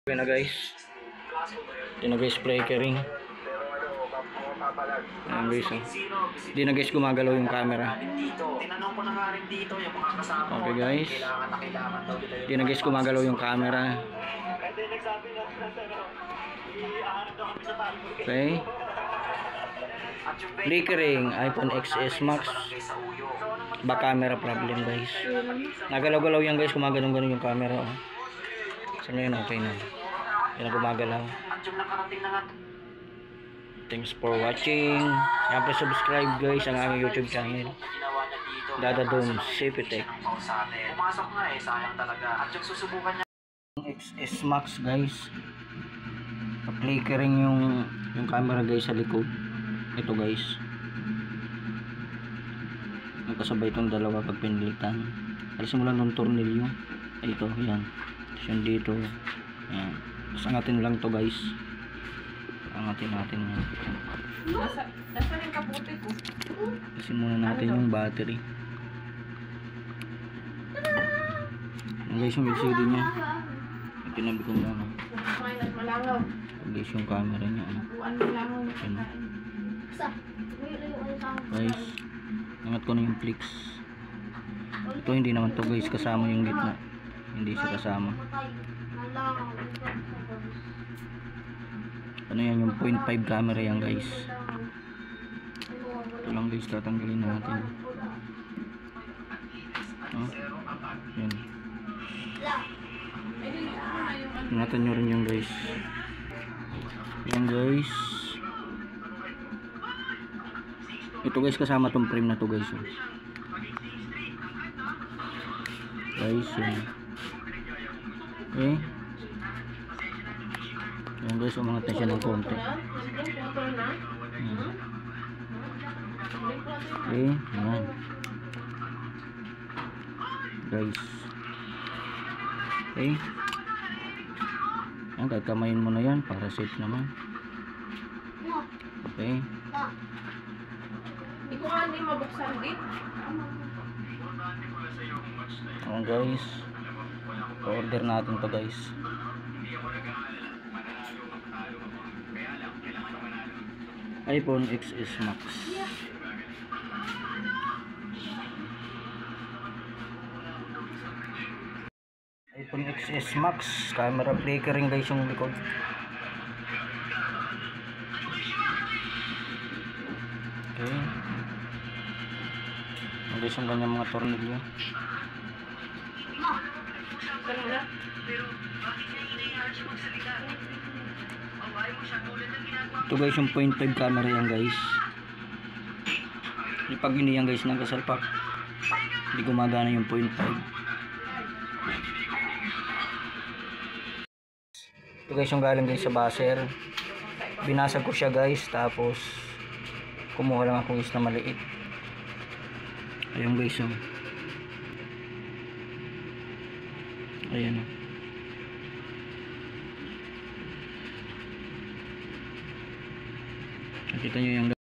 Ito na guys. Ito na guys, flickering. Ayan guys, hindi na guys gumagalaw yung camera. Okay guys, hindi na guys gumagalaw yung camera. Okay, flickering iPhone XS Max. Ba camera problem guys. Nagalaw-galaw yan guys, gumagalaw yung camera. So ngayon okay na. Yan ang gumagalaw. Thanks for watching. Yan, please subscribe guys ang aming YouTube channel. Dadadong Cipitech. Pumasok nga eh, sayang talaga. At yung susubukan niya XS Max guys. Flickering yung camera guys sa likod. Ito guys. Magkasabay itong dalawa pag pinilitan. Alisin mo lang ng tornilyo. Ito, yan. Yan dito. Yan. Tapos angatin lang to guys. Angatin natin yan. Nasa rin kaputi ko. Alisin muna natin yung battery. Yan guys yung LCD nya. Tinabi ko na. Malangaw. Guys yung camera nya. Yan. Guys. Angat ko na yung flicks. Ito hindi naman to guys kasama yung gitna. Hindi siya kasama. Ano yan yung 0.5 camera yan guys. Ito lang guys, tatanggalin natin. Yan. Ingatan nyo rin yung guys. Yan guys. Ito guys kasama tong frame na to guys. Guys yan. Okay. Yan guys, umangat na siya ng konti. Okay, yan. Guys. Okay. Yan, kahit kamayin mo na yan para safe naman. Okay. Hindi ko nga hindi mabuksan din. Ayan guys. Order natin to guys. iPhone XS Max. iPhone XS Max. Camera flickering guys yung likod. Okay. Ang guys yung kanyang mga tornilyo. Ito guys yung 0.5 camera yan guys. Pag iniyan guys ng kasalpak, hindi gumagana yung 0.5. Ito guys yung galing guys sa buzzer. Binasag ko siya guys, tapos kumuha lang ako guys na maliit. Ayun guys yung ayan o. Nakita nyo yung